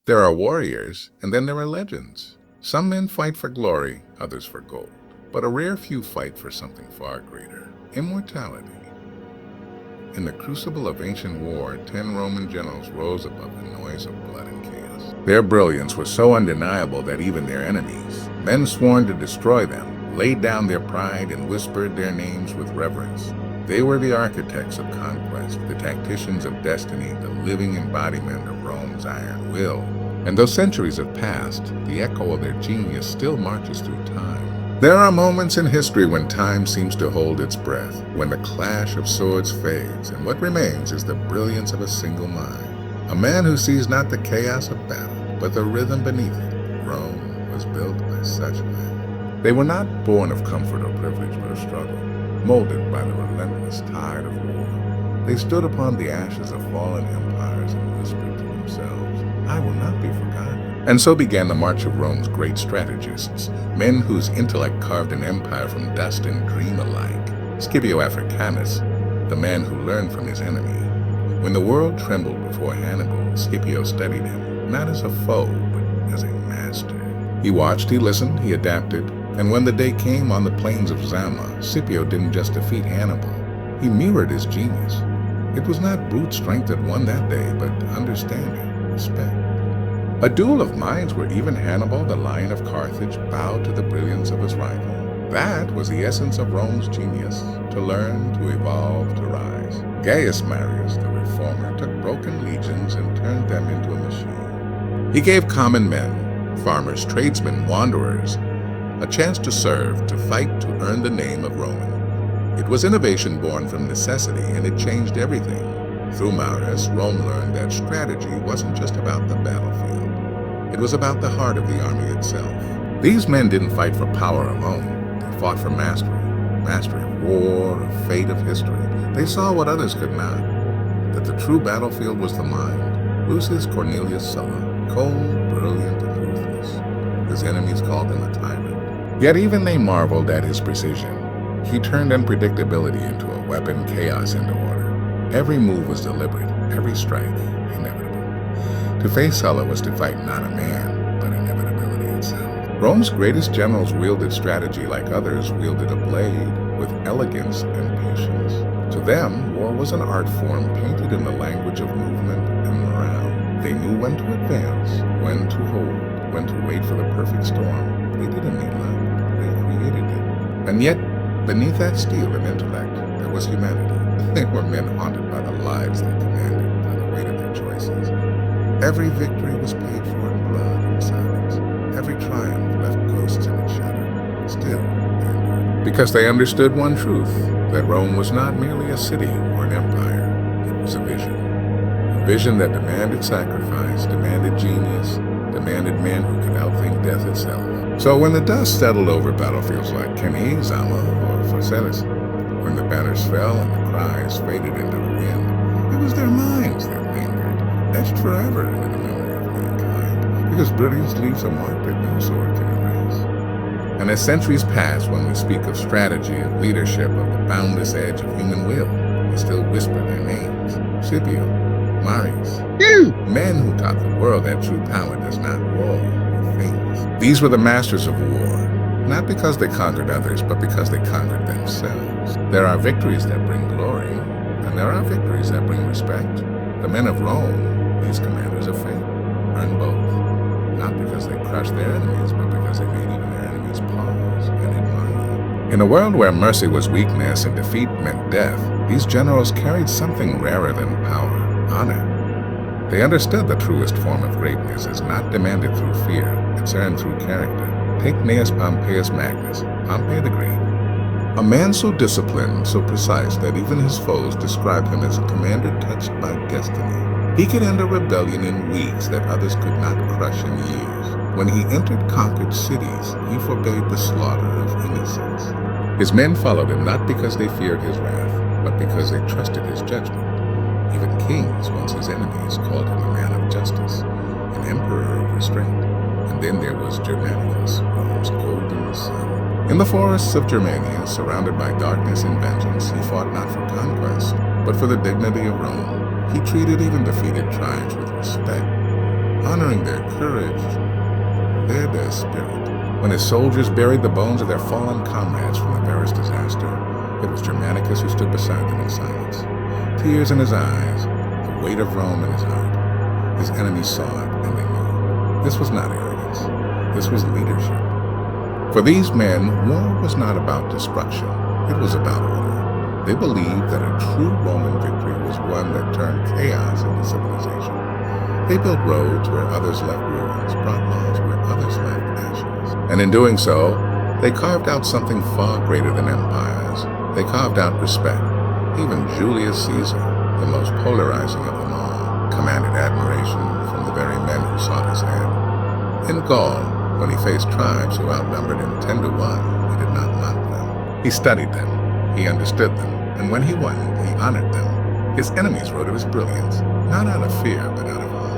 There are warriors, and then there are legends. Some men fight for glory, others for gold. But a rare few fight for something far greater: immortality. In the crucible of ancient war, 10 Roman generals rose above the noise of blood and chaos. Their brilliance was so undeniable that even their enemies, men sworn to destroy them, laid down their pride and whispered their names with reverence. They were the architects of conquest, the tacticians of destiny, the living embodiment of Rome's iron will. And though centuries have passed, the echo of their genius still marches through time. There are moments in history when time seems to hold its breath, when the clash of swords fades, and what remains is the brilliance of a single mind. A man who sees not the chaos of battle, but the rhythm beneath it. Rome was built by such men. They were not born of comfort or privilege, but of struggle, molded by the relentless tide of war. They stood upon the ashes of fallen empires and whispered to themselves, "I will not be forgotten." And so began the march of Rome's great strategists, men whose intellect carved an empire from dust and dream alike. Scipio Africanus, the man who learned from his enemy. When the world trembled before Hannibal, Scipio studied him, not as a foe, but as a master. He watched, he listened, he adapted, and when the day came on the plains of Zama, Scipio didn't just defeat Hannibal, he mirrored his genius. It was not brute strength that won that day, but understanding, respect. A duel of minds where even Hannibal, the lion of Carthage, bowed to the brilliance of his rival. That was the essence of Rome's genius: to learn, to evolve, to rise. Gaius Marius, the reformer, took broken legions and turned them into a machine. He gave common men, farmers, tradesmen, wanderers, a chance to serve, to fight, to earn the name of Roman. It was innovation born from necessity, and it changed everything. Through Marius, Rome learned that strategy wasn't just about the battlefield. It was about the heart of the army itself. These men didn't fight for power alone. They fought for mastery. Mastery of war, of fate, of history. They saw what others could not. That the true battlefield was the mind. Lucius Cornelius Sulla, cold, brilliant, and ruthless. His enemies called him a tyrant. Yet even they marveled at his precision. He turned unpredictability into a weapon, chaos into order. Every move was deliberate, every strike inevitable. To face Sulla was to fight not a man, but inevitability itself. Rome's greatest generals wielded strategy like others wielded a blade, with elegance and patience. To them, war was an art form painted in the language of movement and morale. They knew when to advance, when to hold, when to wait for the perfect storm. They didn't need luck, they created it. And yet, beneath that steel and intellect, there was humanity. They were men haunted by the lives they commanded, by the weight of their choices. Every victory was paid for in blood and silence. Every triumph left ghosts in its shadow. Still, they endured. Because they understood one truth, that Rome was not merely a city or an empire. It was a vision. A vision that demanded sacrifice, demanded genius, demanded men who could outthink death itself. So when the dust settled over battlefields like Cannae, Zama, or Pharsalus, when the banners fell and the cries faded into the wind, it was their minds that lingered, etched forever into the memory of mankind, because brilliance leaves a mark that no sword can erase. And as centuries pass, when we speak of strategy, of leadership, of the boundless edge of human will, we still whisper their names: Scipio, Marius, men who taught the world that true power does not war with things. These were the masters of war, not because they conquered others, but because they conquered themselves. There are victories that bring glory, and there are victories that bring respect. The men of Rome, these commanders of fate, earned both, not because they crushed their enemies, but because they made even their enemies pause and admire. In a world where mercy was weakness and defeat meant death, these generals carried something rarer than power: honor. They understood the truest form of greatness is not demanded through fear, it's earned through character. Take Gnaeus Pompeius Magnus, Pompey the Great. A man so disciplined, so precise, that even his foes described him as a commander touched by destiny. He could end a rebellion in weeks that others could not crush in years. When he entered conquered cities, he forbade the slaughter of innocents. His men followed him not because they feared his wrath, but because they trusted his judgment. Even kings, once his enemies, called him a man of justice, an emperor of restraint. And then there was Germanicus, Rome's golden sun. In the forests of Germania, surrounded by darkness and vengeance, he fought not for conquest, but for the dignity of Rome. He treated even defeated tribes with respect. honoring their courage, their spirit. When his soldiers buried the bones of their fallen comrades from the Varus disaster, it was Germanicus who stood beside them in silence, tears in his eyes, the weight of Rome in his heart. His enemies saw it, and they knew. This was not arrogance. This was leadership. For these men, war was not about destruction. It was about order. They believed that a true Roman victory was one that turned chaos into civilization. They built roads where others left ruins, brought laws where others left ashes. And in doing so, they carved out something far greater than empires. They carved out respect. Even Julius Caesar, the most polarizing of them all, commanded admiration from the very men who sought his hand. In Gaul, when he faced tribes who outnumbered him 10 to 1, he did not mock them. He studied them, he understood them, and when he won, he honored them. His enemies wrote of his brilliance, not out of fear, but out of awe.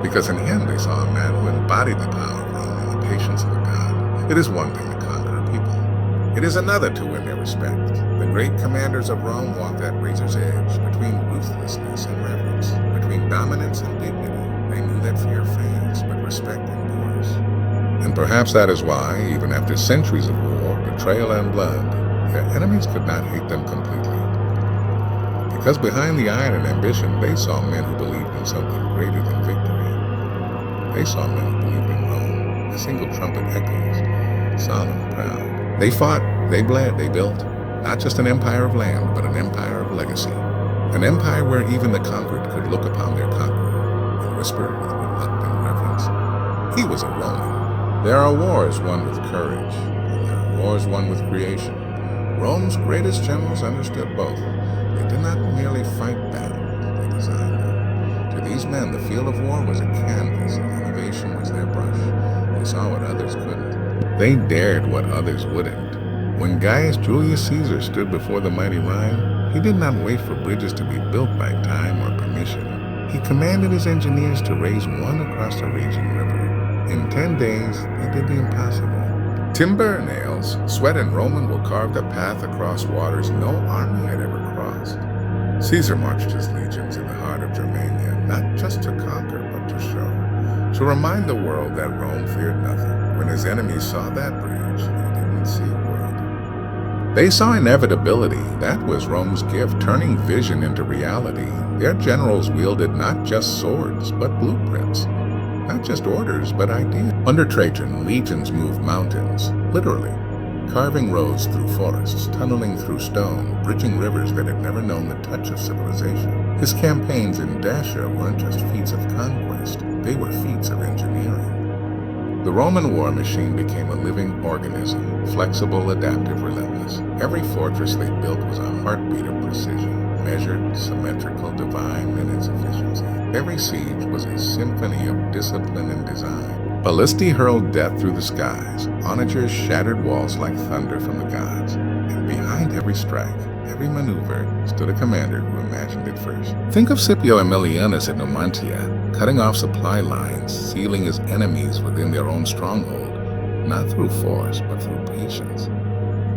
Because in him they saw a man who embodied the power of Rome and the patience of a god. It is one thing to conquer a people. It is another to win their respect. The great commanders of Rome walked that razor's edge between ruthlessness and reverence, between dominance and dignity. They knew that fear fades, but respect endures. And perhaps that is why, even after centuries of war, betrayal, and blood, their enemies could not hate them completely. Because behind the iron and ambition, they saw men who believed in something greater than victory. They saw men who believed in Rome. The single trumpet echoes, solemn, proud. They fought, they bled, they built, not just an empire of land, but an empire of legacy. An empire where even the conquered could look upon their conqueror and whisper with reluctant reverence, he was a Roman. There are wars won with courage, and there are wars won with creation. Rome's greatest generals understood both. They did not merely fight battles, they designed them. To these men, the field of war was a canvas, and innovation was their brush. They saw what others couldn't. They dared what others wouldn't. When Gaius Julius Caesar stood before the mighty Rhine, he did not wait for bridges to be built by time or permission. He commanded his engineers to raise one across the raging river. In 10 days, they did the impossible. Timber, nails, sweat, and Roman will carve a path across waters no army had ever crossed. Caesar marched his legions in the heart of Germania, not just to conquer, but to show. To remind the world that Rome feared nothing. When his enemies saw that bridge, they didn't see wood. They saw inevitability. That was Rome's gift, turning vision into reality. Their generals wielded not just swords, but blueprints. Not just orders, but ideas. Under Trajan, legions moved mountains, literally, carving roads through forests, tunneling through stone, bridging rivers that had never known the touch of civilization. His campaigns in Dacia weren't just feats of conquest, they were feats of engineering. The Roman war machine became a living organism, flexible, adaptive, relentless. Every fortress they built was a heartbeat of precision, measured, symmetrical, divine in its efficiency. Every siege was a symphony of discipline and design. Ballistae hurled death through the skies. Onagers shattered walls like thunder from the gods. And behind every strike, every maneuver, stood a commander who imagined it first. Think of Scipio Aemilianus at Numantia, cutting off supply lines, sealing his enemies within their own stronghold, not through force, but through patience.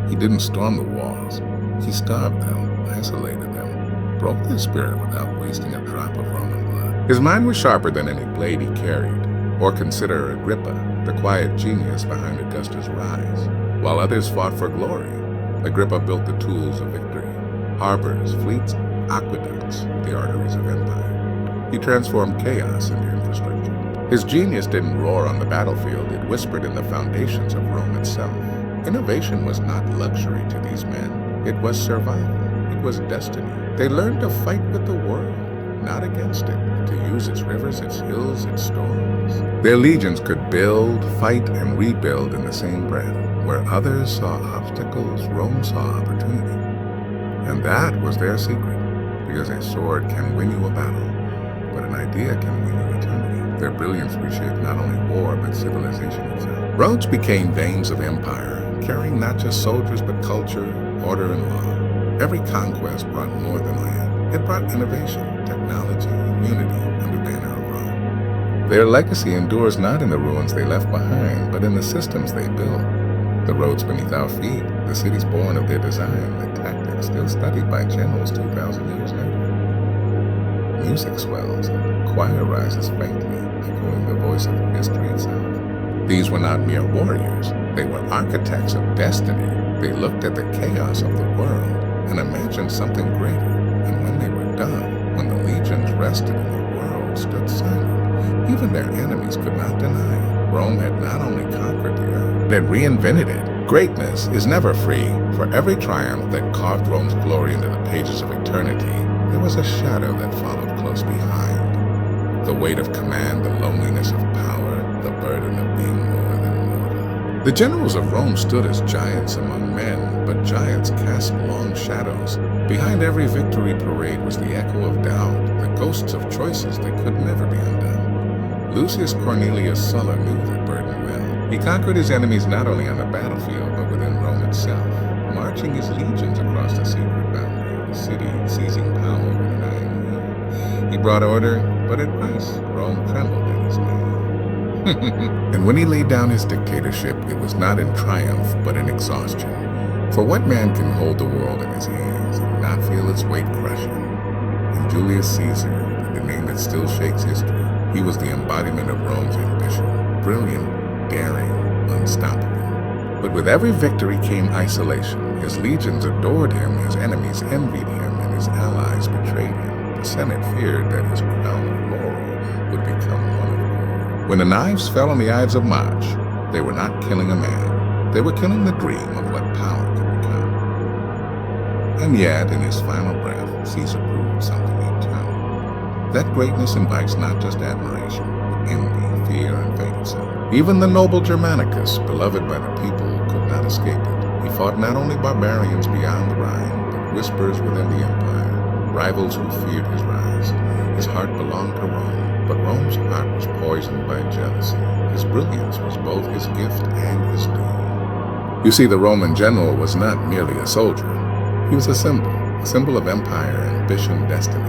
He didn't storm the walls. He starved them, isolated them, broke their spirit without wasting a drop of Roman blood. His mind was sharper than any blade he carried. Or consider Agrippa, the quiet genius behind Augustus' rise. While others fought for glory, Agrippa built the tools of victory. Harbors, fleets, aqueducts, the arteries of empire. He transformed chaos into infrastructure. His genius didn't roar on the battlefield, it whispered in the foundations of Rome itself. Innovation was not luxury to these men. It was survival. It was destiny. They learned to fight with the world, not against it, to use its rivers, its hills, its storms. Their legions could build, fight, and rebuild in the same breath. Where others saw obstacles, Rome saw opportunity. And that was their secret, because a sword can win you a battle, but an idea can win you eternity. Their brilliance reshaped not only war, but civilization itself. Roads became veins of empire, carrying not just soldiers, but culture, order, and law. Every conquest brought more than land. It brought innovation, technology, unity under the banner of Rome. Their legacy endures not in the ruins they left behind, but in the systems they built. The roads beneath our feet, the cities born of their design, the tactics still studied by generals 2,000 years later. Music swells, and choir rises faintly, echoing the voice of history itself. These were not mere warriors. They were architects of destiny. They looked at the chaos of the world and imagined something greater. And when they were done, when the legions rested and the world stood silent, even their enemies could not deny it. Rome had not only conquered the earth, it had reinvented it. Greatness is never free. For every triumph that carved Rome's glory into the pages of eternity, there was a shadow that followed close behind. The weight of command, the loneliness of power, the burden of being more than mortal. The generals of Rome stood as giants among men, but giants cast long shadows. Behind every victory parade was the echo of doubt, the ghosts of choices that could never be undone. Lucius Cornelius Sulla knew that burden well. He conquered his enemies not only on the battlefield, but within Rome itself, marching his legions across the secret boundary of the city, seizing power with an iron hand. He brought order, but at price, Rome trembled at his name. And when he laid down his dictatorship, it was not in triumph, but in exhaustion. For what man can hold the world in his hands and not feel its weight crushing? And Julius Caesar, the name that still shakes history, he was the embodiment of Rome's ambition, brilliant, daring, unstoppable. But with every victory came isolation. His legions adored him, his enemies envied him, and his allies betrayed him. The Senate feared that his crown of laurel would become one of gold. When the knives fell on the Ides of March, they were not killing a man. They were killing the dream of what power could become. And yet, in his final breath, Caesar proved something eternal. That greatness invites not just admiration, but envy, fear, and fate itself. Even the noble Germanicus, beloved by the people, could not escape it. He fought not only barbarians beyond the Rhine, but whispers within the empire, rivals who feared his rise. His heart belonged to Rome, but Rome's heart was poisoned by jealousy. His brilliance was both his gift and his doom. You see, the Roman general was not merely a soldier. He was a symbol of empire, ambition, destiny.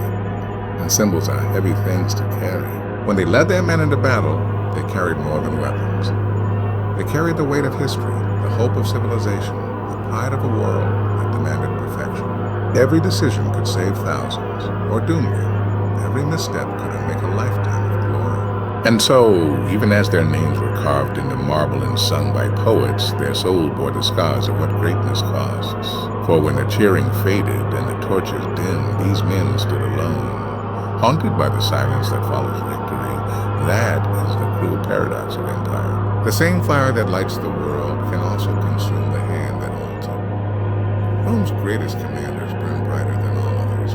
And symbols are heavy things to carry. When they led their men into battle, they carried more than weapons. They carried the weight of history, the hope of civilization, the pride of a world that demanded perfection. Every decision could save thousands, or doom them. Every misstep could unmake a lifetime of glory. And so, even as their names were carved into marble and sung by poets, their souls bore the scars of what greatness costs. For when the cheering faded and the torches dimmed, these men stood alone, haunted by the silence that follows victory. That is the cruel paradox of empire. The same fire that lights the world can also consume the hand that holds it. Rome's greatest commanders burn brighter than all others,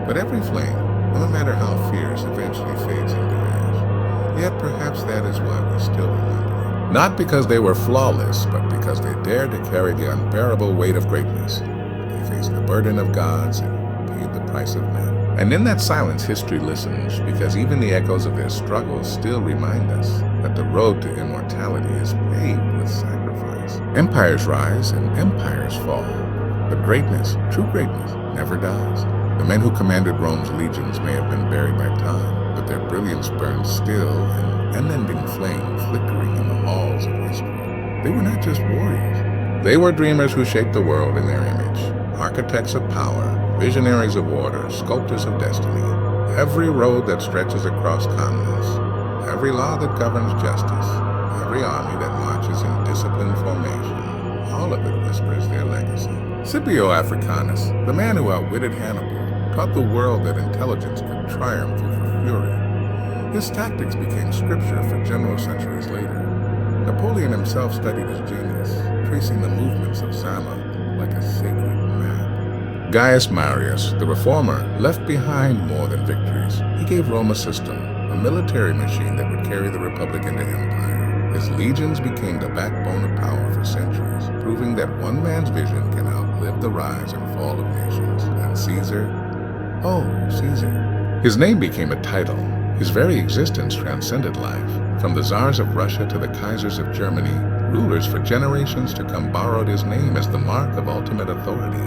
but every flame, no matter how fierce, eventually fades into ash. Yet perhaps that is why we still remember it. Not because they were flawless, but because they dared to carry the unbearable weight of greatness. They faced the burden of gods and paid the price of men. And in that silence, history listens, because even the echoes of their struggles still remind us that the road to immortality is paved with sacrifice. Empires rise and empires fall, but greatness, true greatness, never dies. The men who commanded Rome's legions may have been buried by time, but their brilliance burns still, an unending flame flickering in the halls of history. They were not just warriors. They were dreamers who shaped the world in their image, architects of power, visionaries of order, sculptors of destiny. Every road that stretches across continents, every law that governs justice, every army that marches in disciplined formation, all of it whispers their legacy. Scipio Africanus, the man who outwitted Hannibal, taught the world that intelligence could triumph over fury. His tactics became scripture for generals centuries later. Napoleon himself studied his genius, tracing the movements of Zama like a sacred map. Gaius Marius, the reformer, left behind more than victories. He gave Rome a system, a military machine that would carry the republic into empire. His legions became the backbone of power for centuries, proving that one man's vision can outlive the rise and fall of nations. And Caesar? Oh, Caesar. His name became a title. His very existence transcended life. From the czars of Russia to the kaisers of Germany, rulers for generations to come borrowed his name as the mark of ultimate authority.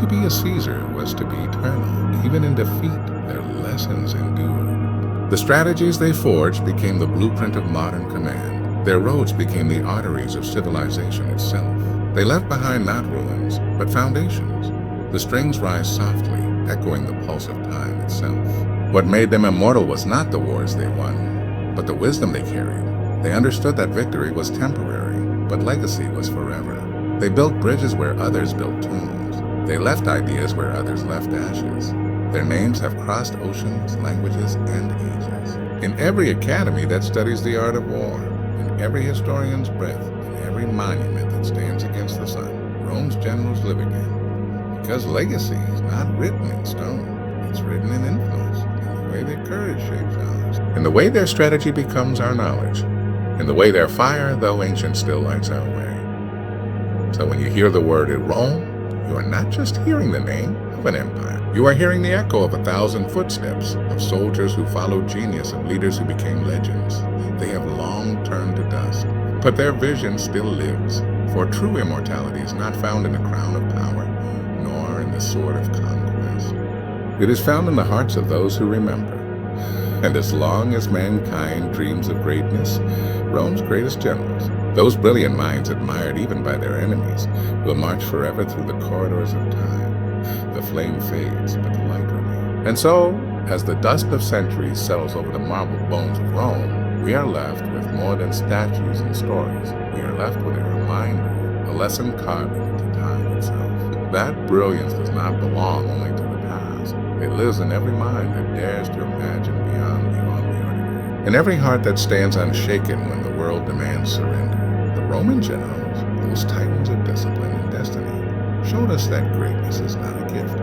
To be a Caesar was to be eternal. Even in defeat, their lessons endured. The strategies they forged became the blueprint of modern command. Their roads became the arteries of civilization itself. They left behind not ruins, but foundations. The strings rise softly, echoing the pulse of time itself. What made them immortal was not the wars they won, but the wisdom they carried. They understood that victory was temporary, but legacy was forever. They built bridges where others built tombs. They left ideas where others left ashes. Their names have crossed oceans, languages, and ages. In every academy that studies the art of war, in every historian's breath, in every monument that stands against the sun, Rome's generals live again. Because legacy is not written in stone. It's written in influence, in the way their courage shapes ours, in the way their strategy becomes our knowledge, in the way their fire, though ancient, still lights our way. So when you hear the word Rome, you are not just hearing the name of an empire. You are hearing the echo of 1,000 footsteps, of soldiers who followed genius, of leaders who became legends. They have long turned to dust, but their vision still lives. For true immortality is not found in the crown of power, nor in the sword of conquest. It is found in the hearts of those who remember. And as long as mankind dreams of greatness, Rome's greatest generals, those brilliant minds admired even by their enemies, will march forever through the corridors of time. The flame fades, but the light remains. And so, as the dust of centuries settles over the marble bones of Rome, we are left with more than statues and stories. We are left with a reminder, a lesson carved into time itself. That brilliance does not belong only to the past. It lives in every mind that dares to imagine beyond the ordinary. In every heart that stands unshaken when the world demands surrender. The Roman generals, those titans of discipline and destiny, showed us that greatness is not a gift.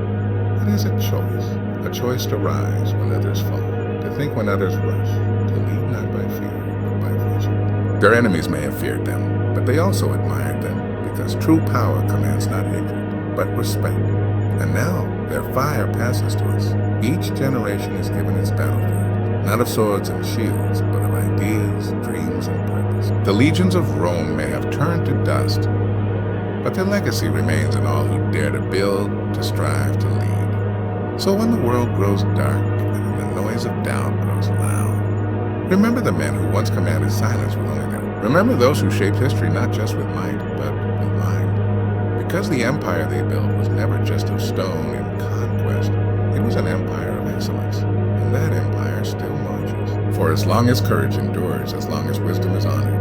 It is a choice to rise when others fall, to think when others rush, to lead not by fear, but by vision. Their enemies may have feared them, but they also admired them, because true power commands not hatred, but respect. And now their fire passes to us. Each generation is given its battlefield, not of swords and shields, but of ideas, dreams, and purpose. The legions of Rome may have turned to dust, but their legacy remains in all who dare to build, to strive, to lead. So when the world grows dark and the noise of doubt grows loud, remember the men who once commanded silence with only them. Remember those who shaped history not just with might, but with mind. Because the empire they built was never just of stone and conquest, it was an empire of excellence, and that empire still marches. For as long as courage endures, as long as wisdom is honored,